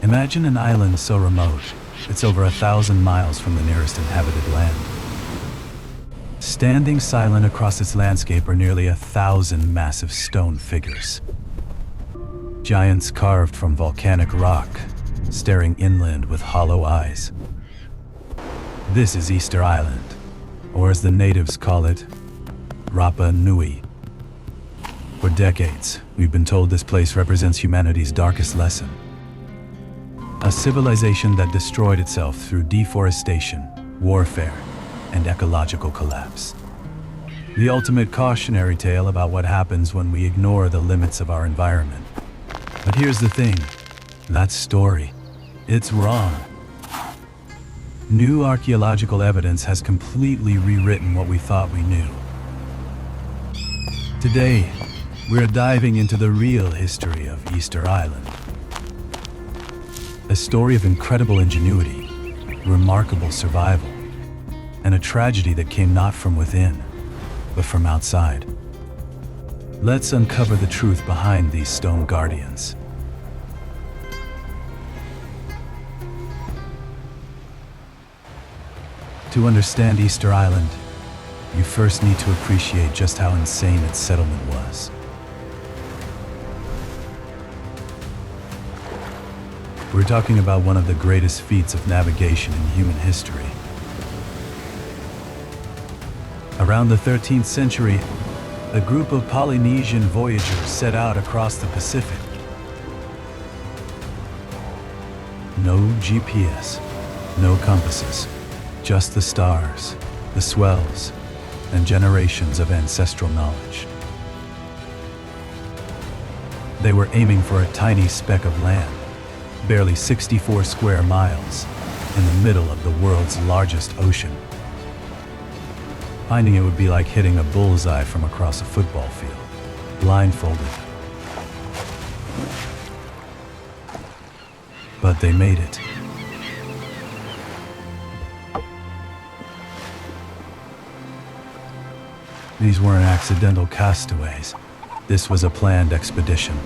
Imagine an island so remote, it's over 1,000 miles from the nearest inhabited land. Standing silent across its landscape are nearly 1,000 massive stone figures. Giants carved from volcanic rock, staring inland with hollow eyes. This is Easter Island, or as the natives call it, Rapa Nui. For decades, we've been told this place represents humanity's darkest lesson. A civilization that destroyed itself through deforestation, warfare, and ecological collapse. The ultimate cautionary tale about what happens when we ignore the limits of our environment. But here's the thing, that story, it's wrong. New archaeological evidence has completely rewritten what we thought we knew. Today, we're diving into the real history of Easter Island. A story of incredible ingenuity, remarkable survival, and a tragedy that came not from within, but from outside. Let's uncover the truth behind these stone guardians. To understand Easter Island, you first need to appreciate just how insane its settlement was. We're talking about one of the greatest feats of navigation in human history. Around the 13th century, a group of Polynesian voyagers set out across the Pacific. No GPS, no compasses, just the stars, the swells, and generations of ancestral knowledge. They were aiming for a tiny speck of land, barely 64 square miles, in the middle of the world's largest ocean. Finding it would be like hitting a bullseye from across a football field, blindfolded. But they made it. These weren't accidental castaways. This was a planned expedition.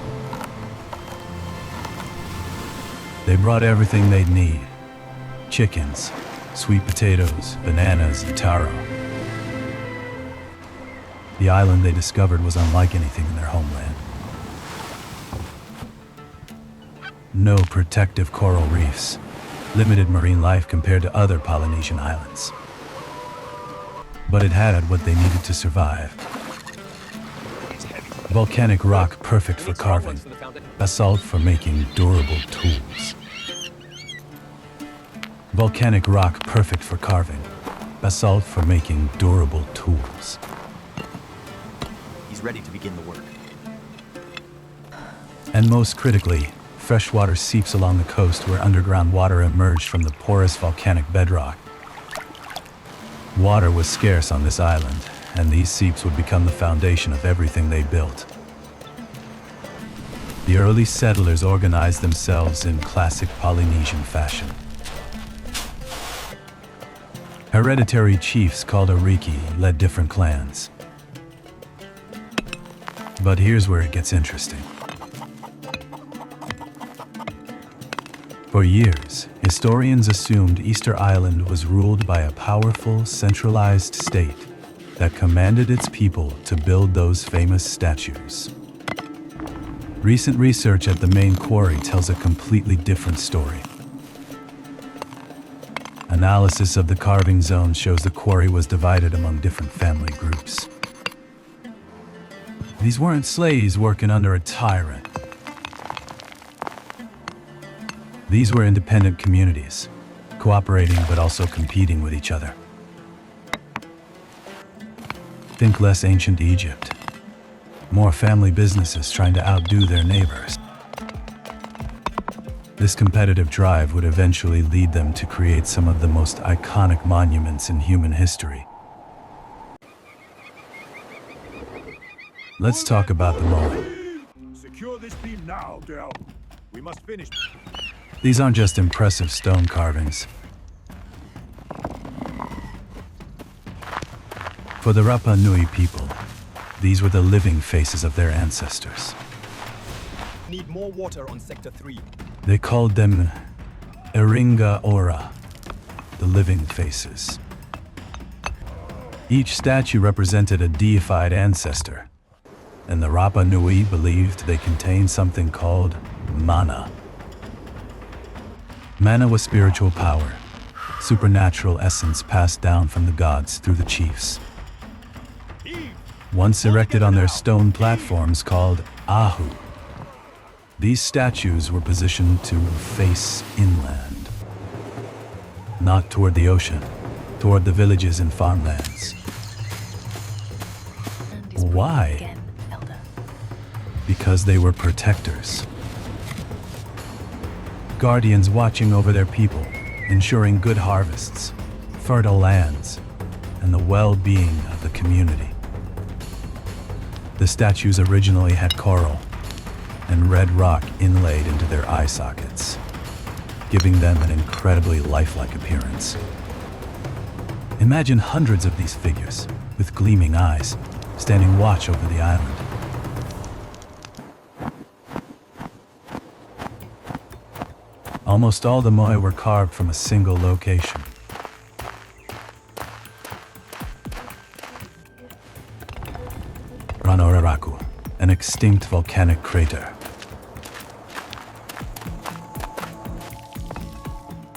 They brought everything they'd need. Chickens, sweet potatoes, bananas, and taro. The island they discovered was unlike anything in their homeland. No protective coral reefs, limited marine life compared to other Polynesian islands. But it had what they needed to survive. Volcanic rock perfect for carving, basalt for making durable tools. Volcanic rock perfect for carving, basalt for making durable tools. He's ready to begin the work. And most critically, freshwater seeps along the coast where underground water emerged from the porous volcanic bedrock. Water was scarce on this island, and these seeps would become the foundation of everything they built. The early settlers organized themselves in classic Polynesian fashion. Hereditary chiefs called Ariki led different clans. But here's where it gets interesting. For years, historians assumed Easter Island was ruled by a powerful, centralized state that commanded its people to build those famous statues. Recent research at the main quarry tells a completely different story. Analysis of the carving zone shows the quarry was divided among different family groups. These weren't slaves working under a tyrant. These were independent communities, cooperating but also competing with each other. Think less ancient Egypt. More family businesses trying to outdo their neighbors. This competitive drive would eventually lead them to create some of the most iconic monuments in human history. Let's talk about the Moai. Secure this beam now, Del. We must finish. These aren't just impressive stone carvings. For the Rapa Nui people, these were the living faces of their ancestors. Need more water on Sector 3. They called them Eringa Ora, the living faces. Each statue represented a deified ancestor, and the Rapa Nui believed they contained something called mana. Mana was spiritual power, supernatural essence passed down from the gods through the chiefs. Once erected on their stone platforms called ahu, these statues were positioned to face inland, not toward the ocean, toward the villages and farmlands. Why? Because they were protectors. Guardians watching over their people, ensuring good harvests, fertile lands, and the well-being of the community. The statues originally had coral and red rock inlaid into their eye sockets, giving them an incredibly lifelike appearance. Imagine hundreds of these figures, with gleaming eyes, standing watch over the island. Almost all the moai were carved from a single location. Ranoraraku, an extinct volcanic crater.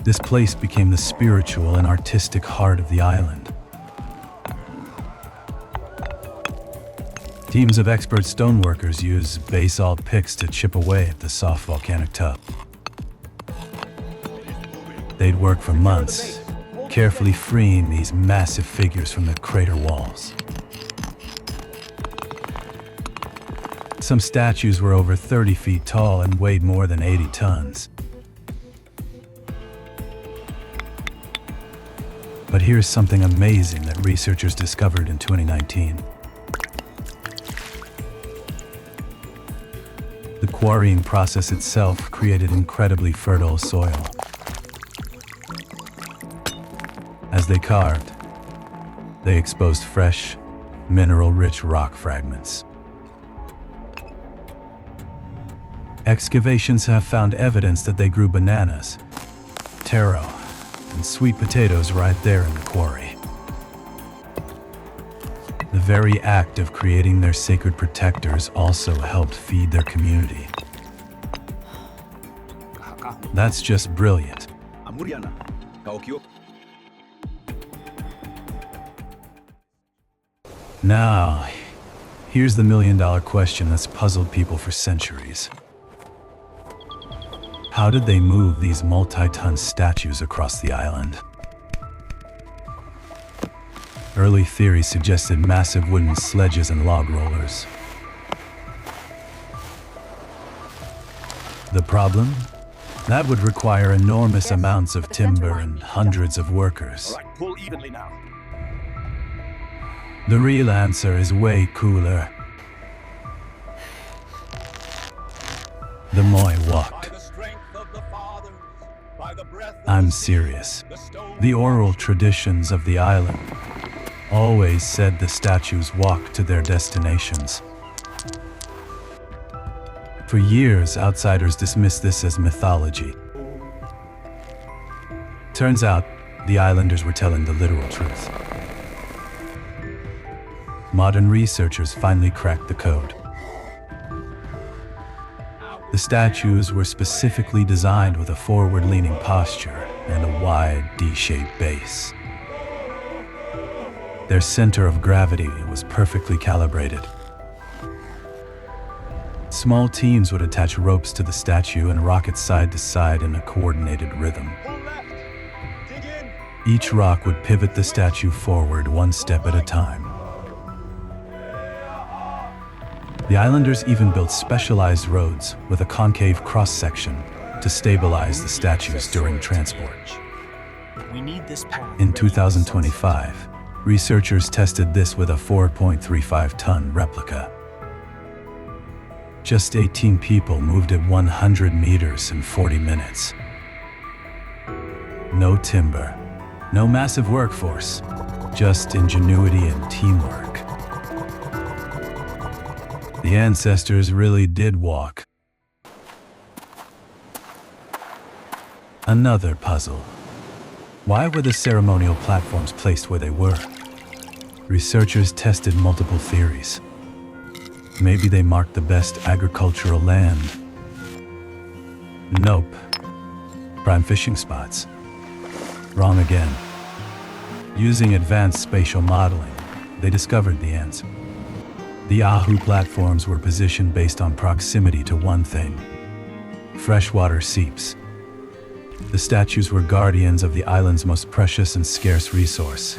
This place became the spiritual and artistic heart of the island. Teams of expert stoneworkers use basalt picks to chip away at the soft volcanic tub. They'd work for months, carefully freeing these massive figures from the crater walls. Some statues were over 30 feet tall and weighed more than 80 tons. But here's something amazing that researchers discovered in 2019. The quarrying process itself created incredibly fertile soil. As they carved, they exposed fresh, mineral-rich rock fragments. Excavations have found evidence that they grew bananas, taro, and sweet potatoes right there in the quarry. The very act of creating their sacred protectors also helped feed their community. That's just brilliant. Now, here's the million-dollar question that's puzzled people for centuries. How did they move these multi-ton statues across the island? Early theories suggested massive wooden sledges and log rollers. The problem? That would require enormous amounts of timber and hundreds of workers. All right, pull evenly now. The real answer is way cooler. The Moai walked. I'm serious. The oral traditions of the island always said the statues walked to their destinations. For years, outsiders dismissed this as mythology. Turns out, the islanders were telling the literal truth. Modern researchers finally cracked the code. The statues were specifically designed with a forward-leaning posture and a wide D-shaped base. Their center of gravity was perfectly calibrated. Small teams would attach ropes to the statue and rock it side to side in a coordinated rhythm. Each rock would pivot the statue forward one step at a time. The islanders even built specialized roads with a concave cross-section to stabilize the statues during transport. In 2025, researchers tested this with a 4.35-ton replica. Just 18 people moved it 100 meters in 40 minutes. No timber, no massive workforce, just ingenuity and teamwork. The ancestors really did walk. Another puzzle. Why were the ceremonial platforms placed where they were? Researchers tested multiple theories. Maybe they marked the best agricultural land. Nope. Prime fishing spots. Wrong again. Using advanced spatial modeling, they discovered the answer. The Ahu platforms were positioned based on proximity to one thing: freshwater seeps. The statues were guardians of the island's most precious and scarce resource,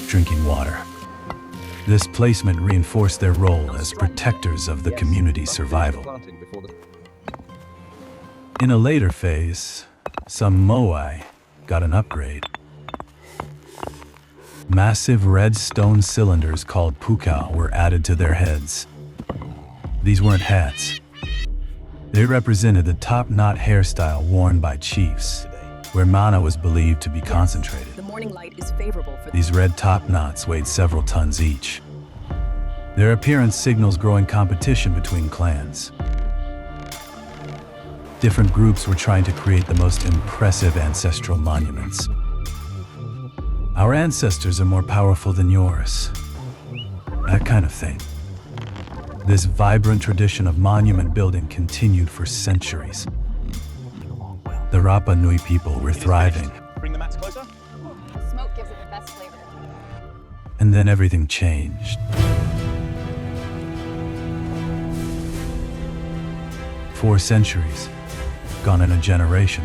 drinking water. This placement reinforced their role as protectors of the community's survival. In a later phase, some Moai got an upgrade. Massive red stone cylinders called pukao were added to their heads. These weren't hats. They represented the top knot hairstyle worn by chiefs, where mana was believed to be concentrated. The morning light is favorable for These red Topknots weighed several tons each. Their appearance signals growing competition between clans. Different groups were trying to create the most impressive ancestral monuments. Our ancestors are more powerful than yours. That kind of thing. This vibrant tradition of monument building continued for centuries. The Rapa Nui people were thriving. Bring the mats closer. Smoke gives it the best flavor. And then everything changed. Four centuries, gone in a generation.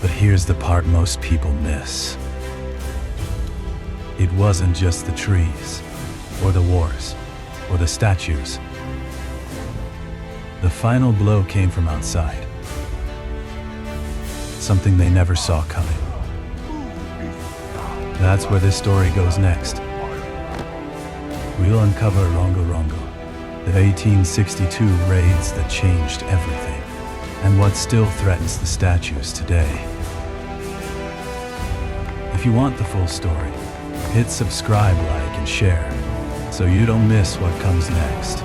But here's the part most people miss. It wasn't just the trees, or the wars, or the statues. The final blow came from outside. Something they never saw coming. That's where this story goes next. We'll uncover Rongo Rongo, the 1862 raids that changed everything, and what still threatens the statues today. If you want the full story, hit subscribe, like, and share, so you don't miss what comes next.